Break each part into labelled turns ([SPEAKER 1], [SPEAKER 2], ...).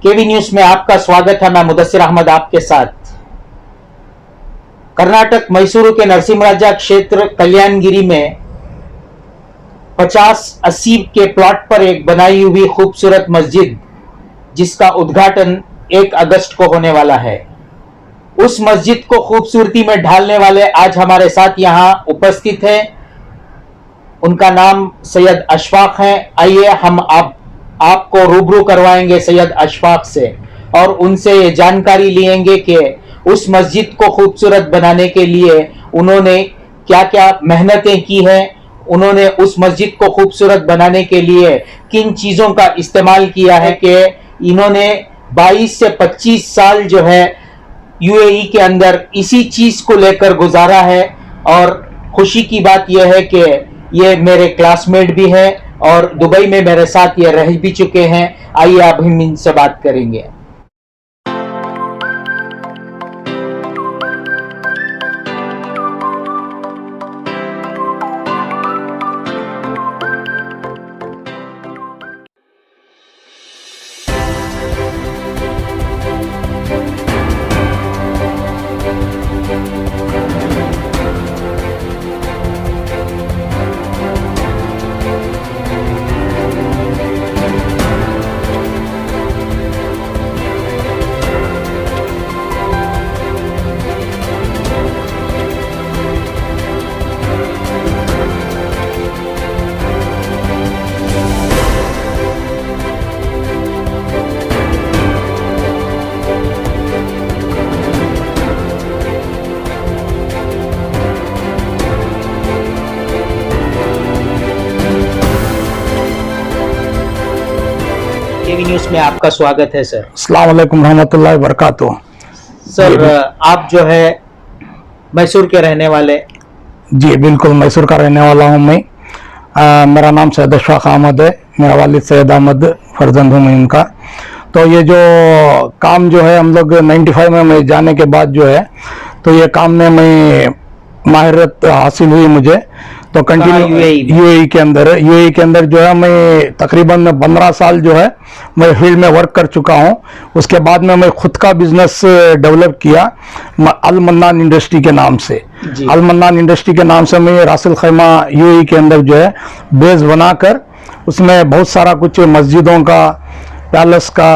[SPEAKER 1] केवी news में आपका स्वागत है। मैं मुदस्सिर अहमद आपके साथ। कर्नाटक मैसूरू के नरसिंहराजा क्षेत्र कल्याणगिरी में 50-80 के प्लॉट पर एक बनाई हुई खूबसूरत मस्जिद, जिसका उद्घाटन 1 अगस्त को होने वाला है, उस मस्जिद को खूबसूरती में ढालने वाले आज हमारे साथ यहां उपस्थित हैं। उनका नाम सैयद अशफाक है। आइए हम आपको रूबरू करवाएंगे सैयद अशफाक से और उनसे ये जानकारी लेंगे कि उस मस्जिद को खूबसूरत बनाने के लिए उन्होंने क्या क्या मेहनतें की हैं, उन्होंने उस मस्जिद को खूबसूरत बनाने के लिए किन चीज़ों का इस्तेमाल किया है कि इन्होंने 22 से 25 साल जो है यूएई के अंदर इसी चीज़ को लेकर गुजारा है। और खुशी की बात यह है कि ये मेरे क्लासमेट भी हैं और दुबई में मेरे साथ ये रह भी चुके हैं। आइए अब हम इनसे बात करेंगे। केवी न्यूज में आपका स्वागत है सर।
[SPEAKER 2] अस्सलाम वालेकुम रहमतुल्लाहि व बरकातुहू।
[SPEAKER 1] सर आप जो है मैसूर के रहने वाले?
[SPEAKER 2] जी बिल्कुल, मैसूर का रहने वाला हूँ मैं। मेरा नाम सैयद अशफाक अहमद है। मेरा वालिद सैयद अहमद फर्जंद हूँ मैं उनका। तो ये जो काम जो है हम लोग 95 में मैं जाने के बाद जो है तो ये काम में मैं माहिरत हासिल हुई मुझे। तो कंटिन्यू यूएई के अंदर जो है मैं तकरीबन 15 साल जो है मैं फील्ड में वर्क कर चुका हूँ। उसके बाद में मैं खुद का बिजनेस डेवलप किया अल मन्नान इंडस्ट्री के नाम से। अल मन्नान इंडस्ट्री के नाम से मैं रासिल खैमा यूएई के अंदर जो है बेस बनाकर उसमें बहुत सारा कुछ मस्जिदों का, पैलेस का,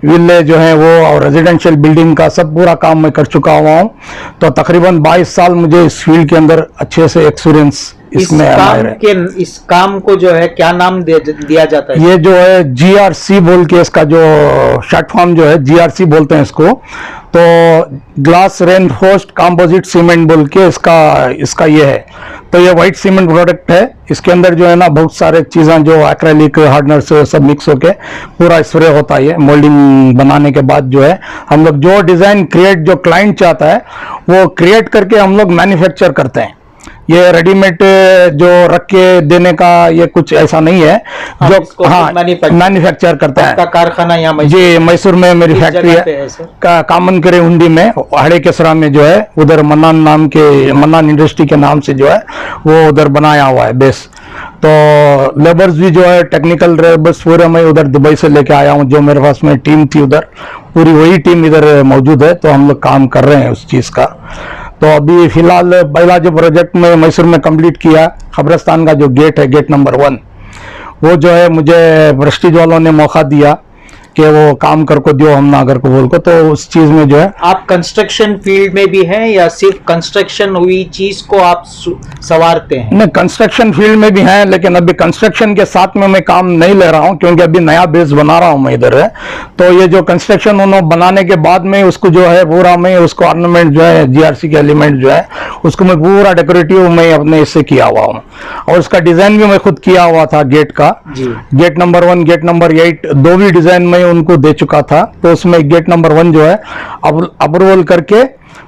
[SPEAKER 2] विले जो है वो और रेजिडेंशियल बिल्डिंग का सब पूरा काम मैं कर चुका हुआ हूँ। तो तकरीबन 22 साल मुझे इस फील्ड के अंदर अच्छे से एक्सपीरियंस इसमें
[SPEAKER 1] इस काम को जो है क्या नाम दिया जाता है?
[SPEAKER 2] ये जो है जीआरसी बोल के इसका जो शॉर्ट फॉर्म जो है जीआरसी बोलते हैं इसको। तो ग्लास रेनफोर्स्ड कंपोजिट सीमेंट बोल के इसका ये है। तो ये वाइट सीमेंट प्रोडक्ट है। इसके अंदर जो है ना बहुत सारे चीज़ें जो एक्रेलिक हार्डनर से सब मिक्स होके पूरा स्प्रे होता है। मोल्डिंग बनाने के बाद जो है हम लोग जो डिज़ाइन क्रिएट जो क्लाइंट चाहता है वो क्रिएट करके हम लोग मैन्युफैक्चर करते हैं। ये रेडीमेड जो रख के देने का ये कुछ ऐसा नहीं है। जो मैन्युफैक्चर करता है।
[SPEAKER 1] कारखाना यहाँ
[SPEAKER 2] जी मैसूर में मेरी फैक्ट्री है कामन करे हुंडी में हड़े केसरा में जो है उधर मन्नान इंडस्ट्री के नाम से जो है वो उधर बनाया हुआ है बेस। तो लेबर्स भी जो है टेक्निकल लेबर्स पूरे मैं उधर दुबई से लेके आया हूँ। जो मेरे पास में टीम थी उधर पूरी वही टीम इधर मौजूद है। तो हम लोग काम कर रहे हैं उस चीज़ का। तो अभी फिलहाल पहला जो प्रोजेक्ट में मैसूर में कंप्लीट किया खबरस्तान का जो गेट है, गेट नंबर 1, वो जो है मुझे प्रेस्टीज वालों ने मौका दिया कि वो काम कर को दियो हम नागर को बोल को। तो उस चीज में जो है
[SPEAKER 1] आप कंस्ट्रक्शन फील्ड में भी हैं या सिर्फ कंस्ट्रक्शन हुई चीज को आप संवारते हैं?
[SPEAKER 2] नहीं, कंस्ट्रक्शन फील्ड में भी हैं, लेकिन अभी कंस्ट्रक्शन के साथ में मैं काम नहीं ले रहा हूं क्योंकि अभी नया बेस बना रहा हूं मैं इधर है। तो ये जो कंस्ट्रक्शन उन्होंने बनाने के बाद में उसको जो है पूरा मैं उसको ऑर्नामेंट जो है जीआरसी के एलिमेंट जो है उसको मैं पूरा डेकोरेटिव मैं अपने इससे किया हुआ हूँ। और उसका डिजाइन भी मैं खुद किया हुआ था गेट का। गेट नंबर 1, गेट नंबर 8 दो भी डिजाइन में उनको दे चुका था। तो उसमें गेट नंबर 1 जो है अप्रूवल करके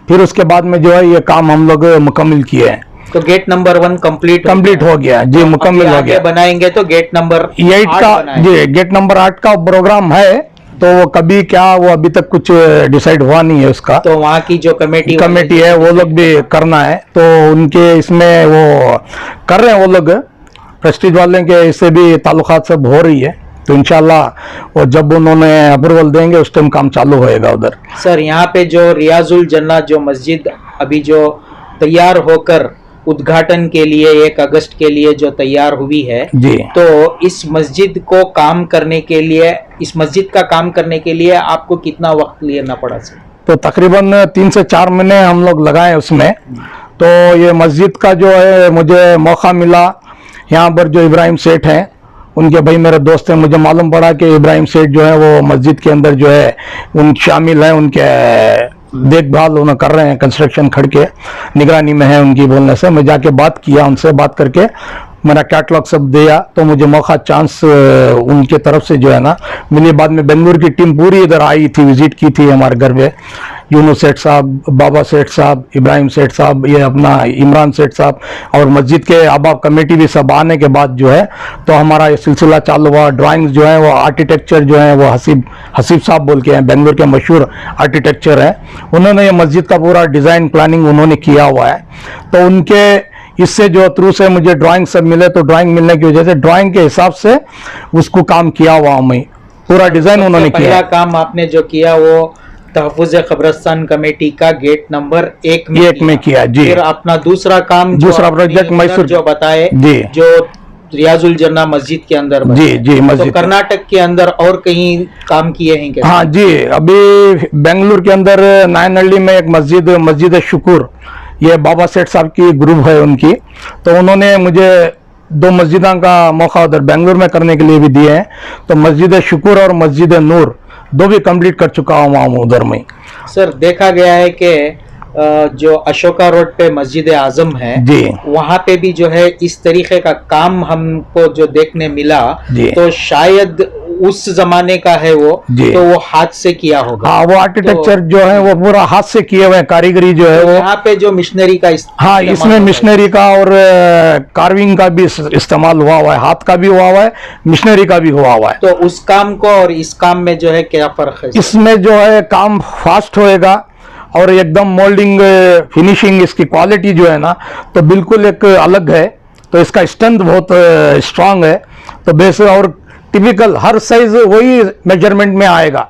[SPEAKER 2] फिर उसके बाद में जो है ये काम हम लोग मुकम्मल किए हैं।
[SPEAKER 1] तो गेट नंबर 1 कंप्लीट
[SPEAKER 2] हो गया जी, मुकम्मल हो गया।
[SPEAKER 1] बनाएंगे तो गेट नंबर
[SPEAKER 2] 8 का जी, गेट नंबर 8 का प्रोग्राम है। तो वो कभी क्या वो अभी तक कुछ डिसाइड हुआ नहीं है उसका।
[SPEAKER 1] तो वहाँ की जो कमेटी
[SPEAKER 2] है वो लोग भी करना है। तो उनके इसमें वो कर रहे हैं वो लोग प्रेस्टीज वाले के, इससे भी ताल्लुकात सब हो रही है। तो इंशाल्लाह वो जब उन्होंने अप्रूवल देंगे उस टाइम काम चालू होएगा उधर।
[SPEAKER 1] सर यहाँ पे जो रियाजुल जन्नत जो मस्जिद अभी जो तैयार होकर उद्घाटन के लिए 1 अगस्त के लिए जो तैयार हुई है
[SPEAKER 2] जी।
[SPEAKER 1] तो इस मस्जिद को काम करने के लिए, इस मस्जिद का काम करने के लिए आपको कितना वक्त लेना पड़ा सर?
[SPEAKER 2] तो तकरीबन 3 से 4 महीने हम लोग लगाए उसमें। तो ये मस्जिद का जो है मुझे मौका मिला, यहाँ पर जो इब्राहिम सेठ हैं उनके भाई मेरे दोस्त हैं, मुझे मालूम पड़ा कि इब्राहिम सेठ जो है वो मस्जिद के अंदर जो है उन शामिल हैं, उनके देखभाल उन्हें कर रहे हैं, कंस्ट्रक्शन खड़ के निगरानी में है उनकी बोलने से। मैं जाके बात किया उनसे, बात करके मेरा कैटलॉग सब दिया तो मुझे मौका चांस उनके तरफ से जो है ना मिली। बाद में बेंगलुरु की टीम पूरी इधर आई थी, विजिट की थी हमारे घर पे, यूनुस सेठ साहब, बाबा सेठ साहब, इब्राहिम सेठ साहब, ये अपना इमरान सेठ साहब और मस्जिद के अहबाब कमेटी भी सब आने के बाद जो है तो हमारा ये सिलसिला चालू हुआ। ड्राइंग्स जो है वो आर्किटेक्चर जो है वो हसीब साहब बोल के हैं, बेंगलुरु के मशहूर आर्किटेक्चर हैं, उन्होंने ये मस्जिद का पूरा डिज़ाइन प्लानिंग उन्होंने किया हुआ है। तो उनके इससे जो थ्रू से मुझे ड्राइंग सब मिले, तो ड्राइंग मिलने की वजह से ड्राइंग के हिसाब से उसको काम किया हुआ मैं, पूरा डिज़ाइन उन्होंने किया।
[SPEAKER 1] पहला काम आपने जो किया वो तहफ़्फ़ुज़ कब्रिस्तान कमेटी का गेट नंबर 1 में
[SPEAKER 2] किया जी।
[SPEAKER 1] फिर अपना दूसरा काम,
[SPEAKER 2] दूसरा प्रोजेक्ट मैसूर
[SPEAKER 1] जो बताए
[SPEAKER 2] जी,
[SPEAKER 1] जो रियाजुल जन्नत मस्जिद के अंदर
[SPEAKER 2] जी मस्जिद।
[SPEAKER 1] तो कर्नाटक के अंदर और कहीं काम किए हैं क्या?
[SPEAKER 2] हाँ जी, अभी बेंगलुरु के अंदर नायनहल्ली में एक मस्जिद शुक्र, ये बाबा सेठ साहब की ग्रुप है उनकी, तो उन्होंने मुझे 2 मस्जिदों का मौका उधर बेंगलुरु में करने के लिए भी दिए हैं। तो मस्जिद शुक्र और मस्जिद नूर 2 भी कंप्लीट कर चुका हूँ उधर में।
[SPEAKER 1] सर देखा गया है कि जो अशोका रोड पे मस्जिद आजम है
[SPEAKER 2] जी,
[SPEAKER 1] वहाँ पे भी जो है इस तरीके का काम हमको जो देखने मिला
[SPEAKER 2] जी।
[SPEAKER 1] तो शायद उस जमाने का है वो, तो वो हाथ से किया होगा।
[SPEAKER 2] हाँ, वो आर्किटेक्चर जो है वो पूरा हाथ से किए हुए हैं, कारीगरी जो है वो।
[SPEAKER 1] यहाँ पे जो मिशनरी का
[SPEAKER 2] हाँ, इसमें मिशनरी का और कार्विंग का भी इस्तेमाल हुआ है, हाथ का भी हुआ है, मिशनरी का भी हुआ है।
[SPEAKER 1] तो उस काम को और इस काम में जो है क्या फर्क है?
[SPEAKER 2] इसमें जो है काम फास्ट होएगा और एकदम मोल्डिंग फिनिशिंग इसकी क्वालिटी जो है ना तो बिल्कुल एक अलग है। तो इसका स्ट्रेंथ बहुत स्ट्रांग है। तो बेस और टिपिकल हर साइज वही मेजरमेंट में आएगा।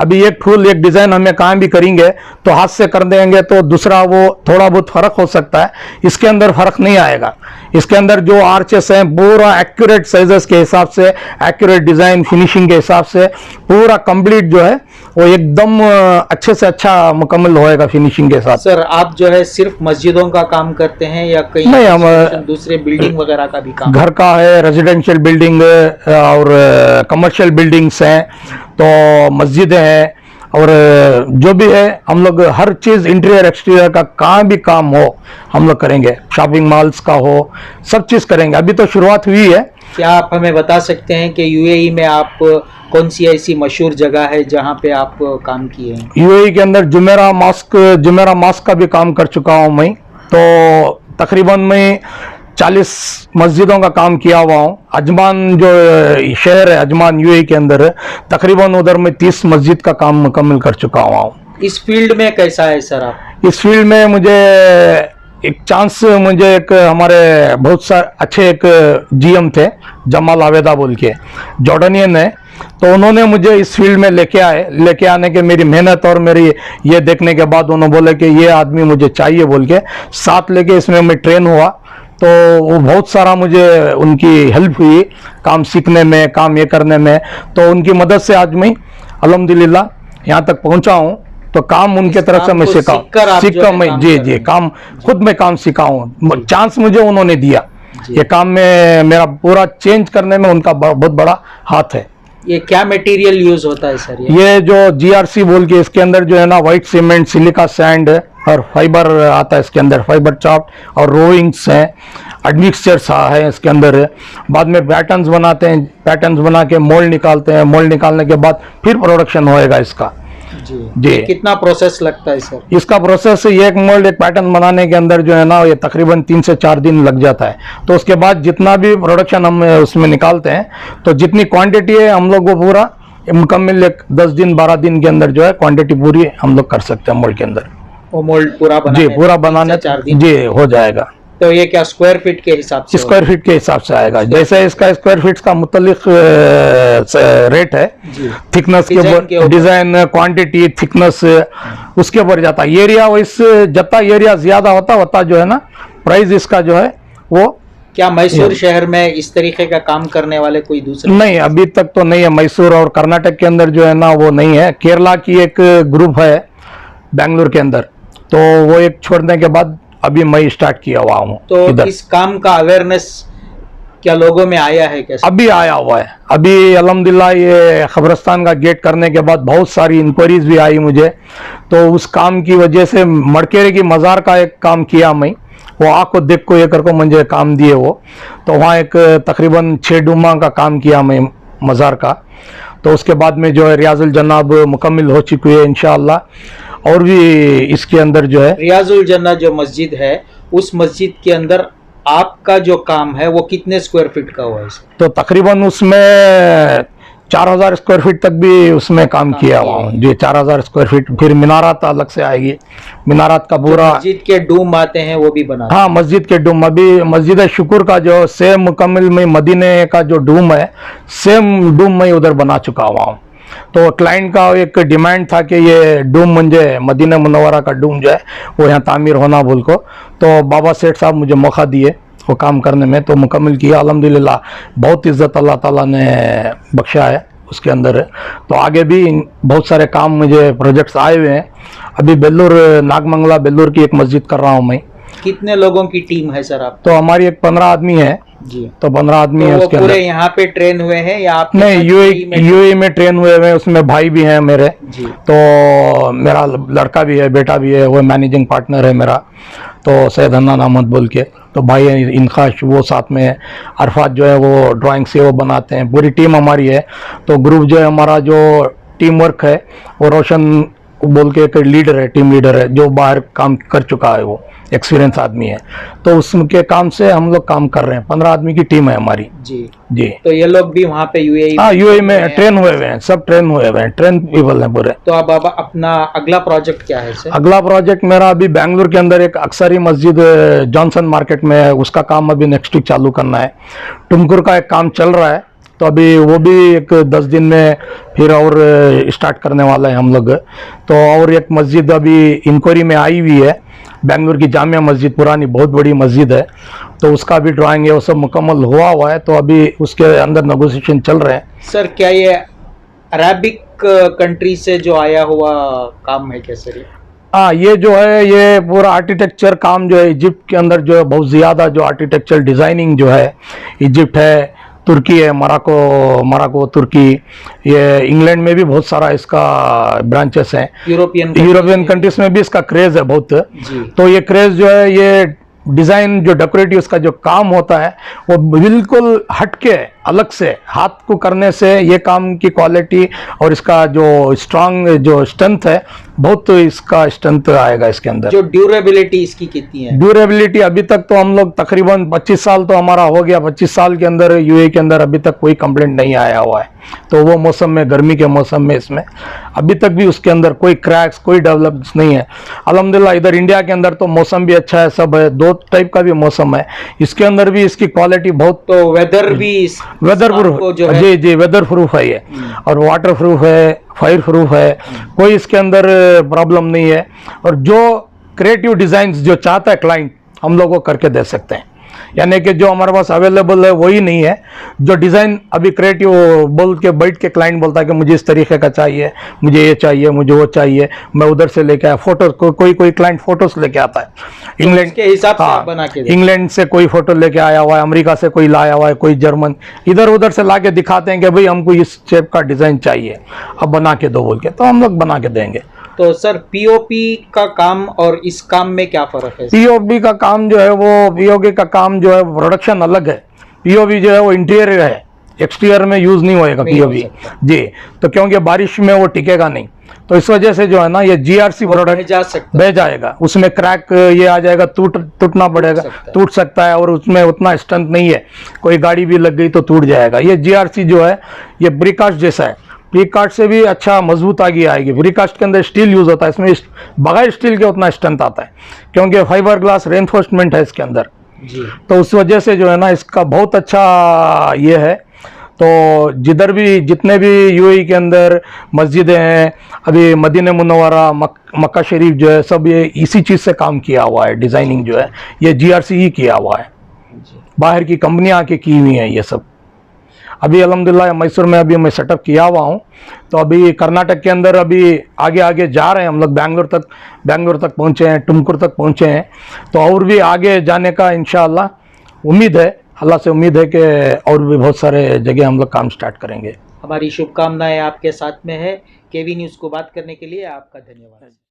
[SPEAKER 2] अभी एक फुल एक डिज़ाइन हमें कहाँ भी करेंगे तो हाथ से कर देंगे तो दूसरा वो थोड़ा बहुत फर्क हो सकता है, इसके अंदर फर्क नहीं आएगा। इसके अंदर जो आर्चेस हैं पूरा एक्यूरेट साइजेस के हिसाब से, एक्यूरेट डिज़ाइन फिनिशिंग के हिसाब से पूरा कंप्लीट जो है वो एकदम अच्छे से अच्छा मुकम्मल होएगा फिनिशिंग के साथ।
[SPEAKER 1] सर आप जो है सिर्फ मस्जिदों का काम करते हैं या कहीं
[SPEAKER 2] नहीं, हम
[SPEAKER 1] दूसरे बिल्डिंग वगैरह का भी काम?
[SPEAKER 2] घर का है, रेजिडेंशियल बिल्डिंग और कमर्शियल बिल्डिंग्स हैं, तो मस्जिदें हैं और जो भी है हम लोग हर चीज़ इंटीरियर एक्सटीरियर का कहाँ भी काम हो हम लोग करेंगे, शॉपिंग मॉल्स का हो सब चीज़ करेंगे। अभी तो शुरुआत हुई है।
[SPEAKER 1] क्या आप हमें बता सकते हैं कि यूएई में आप कौन सी ऐसी मशहूर जगह है जहाँ पे आप काम किए हैं?
[SPEAKER 2] यूएई के अंदर जुमेरा मॉस्क का भी काम कर चुका हूँ मैं। तो तकरीबन मैं 40 मस्जिदों का काम किया हुआ हूँ। अजमान जो शहर है अजमान यूएई के अंदर, तकरीबन उधर मैं 30 मस्जिद का काम मुकम्मल कर चुका हुआ हूँ।
[SPEAKER 1] इस फील्ड में कैसा है सर आप?
[SPEAKER 2] इस फील्ड में मुझे एक चांस, मुझे एक हमारे बहुत सारे अच्छे एक जीएम थे जमाल आवेदा बोल के, जॉर्डनियन है, तो उन्होंने मुझे इस फील्ड में लेके आने के मेरी मेहनत और मेरी ये देखने के बाद उन्होंने बोले कि ये आदमी मुझे चाहिए बोल के साथ लेके इसमें मैं ट्रेन हुआ। तो वो बहुत सारा मुझे उनकी हेल्प हुई काम सीखने में, काम ये करने में। तो उनकी मदद से आज मैं अल्हम्दुलिल्लाह यहाँ तक पहुँचा हूँ। तो काम उनके तरफ से मैं सीखा मैं जी काम खुद में काम सीखा हूँ। चांस मुझे उन्होंने दिया, ये काम में मेरा पूरा चेंज करने में उनका बहुत बड़ा हाथ है।
[SPEAKER 1] ये क्या मटेरियल यूज होता है सर?
[SPEAKER 2] ये जो जीआरसी बोल के इसके अंदर जो है ना व्हाइट सीमेंट, सिलिका सैंड और फाइबर आता है इसके अंदर, फाइबर चॉप और रोइंग्स हैं, एडमिक्सचर्स है इसके अंदर। बाद में पैटर्न्स बनाते हैं, पैटर्न्स बना के मोल्ड निकालते हैं, मोल्ड निकालने के बाद फिर प्रोडक्शन होएगा इसका।
[SPEAKER 1] जी कितना प्रोसेस लगता है सर? इसका
[SPEAKER 2] प्रोसेस एक मोल्ड एक पैटर्न बनाने के अंदर जो है ना ये तकरीबन 3 से 4 दिन लग जाता है। तो उसके बाद जितना भी प्रोडक्शन हम उसमें निकालते हैं तो जितनी क्वांटिटी है हम लोग वो पूरा मुकम्मल एक 10 दिन 12 दिन के अंदर जो है क्वांटिटी पूरी हम लोग कर सकते हैं मोल्ड के अंदर।
[SPEAKER 1] वो मोल्ड पूरा
[SPEAKER 2] जी पूरा बनाने
[SPEAKER 1] 4 दिन
[SPEAKER 2] जी हो जाएगा।
[SPEAKER 1] तो ये क्या स्क्वायर फीट के हिसाब से
[SPEAKER 2] स्क्वायर फीट के हिसाब से आएगा। जैसे इसका स्क्वायर फीट का मुतल्लिक रेट है,
[SPEAKER 1] जी।
[SPEAKER 2] थिकनेस के
[SPEAKER 1] डिजाइन के
[SPEAKER 2] ऊपर,
[SPEAKER 1] ऊपर।
[SPEAKER 2] डिजाइन, क्वांटिटी, थिकनेस, उसके ऊपर जाता है। एरिया वाइज जितना एरिया ज्यादा होता जो है ना, प्राइस इसका जो है वो
[SPEAKER 1] क्या मैसूर शहर में इस तरीके का काम करने वाले कोई दूसरे?
[SPEAKER 2] नहीं, अभी तक तो नहीं है। मैसूर और कर्नाटक के अंदर जो है ना वो नहीं है। केरला की एक ग्रुप है बेंगलुरु के अंदर, तो वो एक छोड़ने के बाद अभी मैं स्टार्ट किया हुआ हूँ
[SPEAKER 1] तो
[SPEAKER 2] इधर।
[SPEAKER 1] इस काम का अवेयरनेस क्या लोगों में आया है कैसे?
[SPEAKER 2] अभी आया हुआ है। अभी अल्हम्दुलिल्लाह ये खबरस्तान का गेट करने के बाद बहुत सारी इंक्वायरीज भी आई मुझे, तो उस काम की वजह से मड़केरे की मज़ार का एक काम किया मैं, वो आँख देख को ये करके मुझे काम दिए वो, तो वहाँ एक तकरीबन 6 डूमा का काम किया मैं मज़ार का। तो उसके बाद में जो है रियाजुल जन्नत मुकम्मल हो चुकी है इंशाअल्लाह। और भी इसके अंदर जो है
[SPEAKER 1] रियाजुल जन्नत जो मस्जिद है, उस मस्जिद के अंदर आपका जो काम है वो कितने स्क्वायर फीट का हुआ है?
[SPEAKER 2] तो तकरीबन उसमें 4000 स्क्वायर फीट तक भी उसमें काम किया हुआ हूँ जी। 4000 स्क्वायर फीट। फिर मीनारात अलग से आएगी, मीनारात का पूरा,
[SPEAKER 1] मस्जिद के डूम आते हैं वो भी बना?
[SPEAKER 2] हाँ, मस्जिद के डूम। अभी मस्जिद शुक्र का जो सेम मुकम्मल में मदीने का जो डूम है, सेम डूम में उधर बना चुका हुआ हूँ। तो क्लाइंट का एक डिमांड था कि ये डूम मुझे मदीना मुनव्वरा का डूम जो है वो यहाँ तामीर होना बोल को, तो बाबा सेठ साहब मुझे मौका दिए वो काम करने में, तो मुकम्मल किया अल्हम्दुलिल्लाह। बहुत इज़्ज़त अल्लाह ताला ने बख्शा है उसके अंदर। तो आगे भी बहुत सारे काम मुझे प्रोजेक्ट्स आए हुए हैं। अभी बेल्लूर, नागमंगला बेल्लूर की एक मस्जिद कर रहा हूँ मैं।
[SPEAKER 1] कितने लोगों की टीम है सर आप?
[SPEAKER 2] तो हमारी एक 15 आदमी है
[SPEAKER 1] जी।
[SPEAKER 2] तो 15 आदमी
[SPEAKER 1] तो
[SPEAKER 2] है
[SPEAKER 1] वो
[SPEAKER 2] उसके
[SPEAKER 1] पूरे
[SPEAKER 2] अंदर।
[SPEAKER 1] यहाँ पे ट्रेन हुए हैं या आप?
[SPEAKER 2] नहीं, यूएई में ट्रेन हुए हुए हैं, उसमें भाई भी हैं मेरे।
[SPEAKER 1] जी।
[SPEAKER 2] तो मेरा लड़का भी है, बेटा भी है, वो मैनेजिंग पार्टनर है मेरा, तो सैयद हन्नान अहमद बोल के, तो भाई है इनका, वो साथ में है। अरफात जो है वो ड्राइंग से वो बनाते हैं। पूरी टीम हमारी है। तो ग्रुप जो है हमारा, जो टीम वर्क है वो रोशन बोल के एक लीडर है, टीम लीडर है, जो बाहर काम कर चुका है, वो एक्सपीरियंस आदमी है। तो उसके काम से हम लोग काम कर रहे हैं। 15 आदमी की टीम है हमारी
[SPEAKER 1] जी।
[SPEAKER 2] जी।
[SPEAKER 1] तो ये लोग भी वहाँ पे यूएई?
[SPEAKER 2] हाँ, यूएई में ट्रेन हुए हुए हैं, सब ट्रेन हुए हुए हैं, ट्रेन पीपल हैं पूरे।
[SPEAKER 1] तो अब अपना अगला प्रोजेक्ट क्या है सर?
[SPEAKER 2] अगला प्रोजेक्ट मेरा अभी बेंगलुरु के अंदर एक अक्सरी मस्जिद जॉनसन मार्केट में है, उसका काम अभी नेक्स्ट वीक चालू करना है। टुमकुर का एक काम चल रहा है, तो अभी वो भी एक 10 दिन में फिर और स्टार्ट करने वाला है हम लोग। तो और एक मस्जिद अभी इंक्वायरी में आई हुई है, बेंगलुरु की जामिया मस्जिद, पुरानी बहुत बड़ी मस्जिद है, तो उसका भी ड्राइंग है, वो सब मुकम्मल हुआ हुआ है। तो अभी उसके अंदर नेगोशिएशन चल रहे हैं।
[SPEAKER 1] सर क्या ये अरबिक कंट्री से जो आया हुआ काम है क्या सर?
[SPEAKER 2] हाँ, ये जो है ये पूरा आर्किटेक्चर काम जो है इजिप्ट के अंदर जो है बहुत ज़्यादा जो आर्किटेक्चर डिज़ाइनिंग जो है, इजिप्ट है, तुर्की है, मोरक्को, तुर्की, ये इंग्लैंड में भी बहुत सारा इसका ब्रांचेस हैं। यूरोपियन कंट्रीज में भी इसका क्रेज है बहुत।
[SPEAKER 1] जी।
[SPEAKER 2] तो ये क्रेज जो है, ये डिज़ाइन जो डेकोरेटिव इसका जो काम होता है वो बिल्कुल हटके अलग से हाथ को करने से ये काम की क्वालिटी और इसका जो स्ट्रांग जो स्ट्रेंथ है, बहुत इसका स्ट्रेंथ आएगा इसके अंदर।
[SPEAKER 1] जो ड्यूरेबिलिटी इसकी कितनी है?
[SPEAKER 2] ड्यूरेबिलिटी अभी तक तो हम लोग तकरीबन 25 साल तो हमारा हो गया। 25 साल के अंदर यूएई के अंदर अभी तक कोई कंप्लेंट नहीं आया हुआ है। तो वो मौसम में, गर्मी के मौसम में इसमें अभी तक भी उसके अंदर कोई क्रैक्स, कोई डेवलप्स नहीं है अल्हम्दुलिल्लाह। इधर इंडिया के अंदर तो मौसम भी अच्छा है, सब है, 2 टाइप का भी मौसम है। इसके अंदर भी इसकी क्वालिटी बहुत,
[SPEAKER 1] तो वेदर भी
[SPEAKER 2] वेदर प्रूफ
[SPEAKER 1] जो है?
[SPEAKER 2] जी जी, वेदर प्रूफ है ये, और वाटर प्रूफ है, फायर प्रूफ है, कोई इसके अंदर प्रॉब्लम नहीं है। और जो क्रिएटिव डिजाइन्स जो चाहता है क्लाइंट, हम लोग को करके दे सकते हैं। यानी कि जो हमारे पास अवेलेबल है वही नहीं है, जो डिज़ाइन अभी क्रिएटिव बोल के बैठ के क्लाइंट बोलता है कि मुझे इस तरीके का चाहिए, मुझे ये चाहिए, मुझे वो चाहिए, मैं उधर से लेके आया फोटो, कोई क्लाइंट फोटोस लेके आता है इंग्लैंड
[SPEAKER 1] के हिसाब से आप बना के
[SPEAKER 2] इंग्लैंड से कोई फोटो लेके आया हुआ है, अमेरिका से कोई लाया हुआ है, कोई जर्मन, इधर उधर से ला के दिखाते हैं कि भाई हमको इस शेप का डिज़ाइन चाहिए, अब बना के दो बोल के, तो हम लोग बना के देंगे।
[SPEAKER 1] तो सर पीओपी का काम और इस काम में क्या फर्क है?
[SPEAKER 2] पीओपी का काम जो है वो, पीओपी का काम जो है प्रोडक्शन अलग है। पीओपी जो है वो इंटीरियर है, एक्सटीरियर में यूज नहीं होएगा पीओपी जी। तो क्योंकि बारिश में वो टिकेगा नहीं, तो इस वजह से जो है ना ये जीआरसी प्रोडक्ट बह जाएगा, उसमें क्रैक ये आ जाएगा, टूटना पड़ेगा, टूट सकता है, और उसमें उतना स्ट्रेंथ नहीं है, कोई गाड़ी भी लग गई तो टूट जाएगा। ये जीआरसी जो है ये प्रीकास्ट जैसा है, प्रीकास्ट से भी अच्छा मजबूत आगे आएगी। प्रीकास्ट के अंदर स्टील यूज होता है, इसमें बगैर स्टील के उतना स्ट्रेंथ आता है, क्योंकि फाइबर ग्लास रेनफोर्समेंट है इसके अंदर।
[SPEAKER 1] जी
[SPEAKER 2] तो उस वजह से जो है ना इसका बहुत अच्छा ये है। तो जिधर भी जितने भी यूएई के अंदर मस्जिदें हैं, अभी मदीना मुनव्वरा मक्का शरीफ जो है, सब ये इसी चीज़ से काम किया हुआ है। डिज़ाइनिंग जो है ये जीआरसी ही किया हुआ है,
[SPEAKER 1] जी
[SPEAKER 2] बाहर की कंपनियां आके की हुई हैं ये सब। अभी अल्हम्दुलिल्लाह मैसूर में अभी मैं सेटअप किया हुआ हूँ। तो अभी कर्नाटक के अंदर अभी आगे आगे जा रहे हैं हम लोग, बेंगलोर तक पहुँचे हैं, टुमकुर तक पहुँचे हैं। तो और भी आगे जाने का इंशाअल्लाह उम्मीद है, अल्लाह से उम्मीद है कि और भी बहुत सारे जगह हम लोग काम स्टार्ट करेंगे।
[SPEAKER 1] हमारी शुभकामनाएं आपके साथ में है। केवी न्यूज़ को बात करने के लिए आपका धन्यवाद।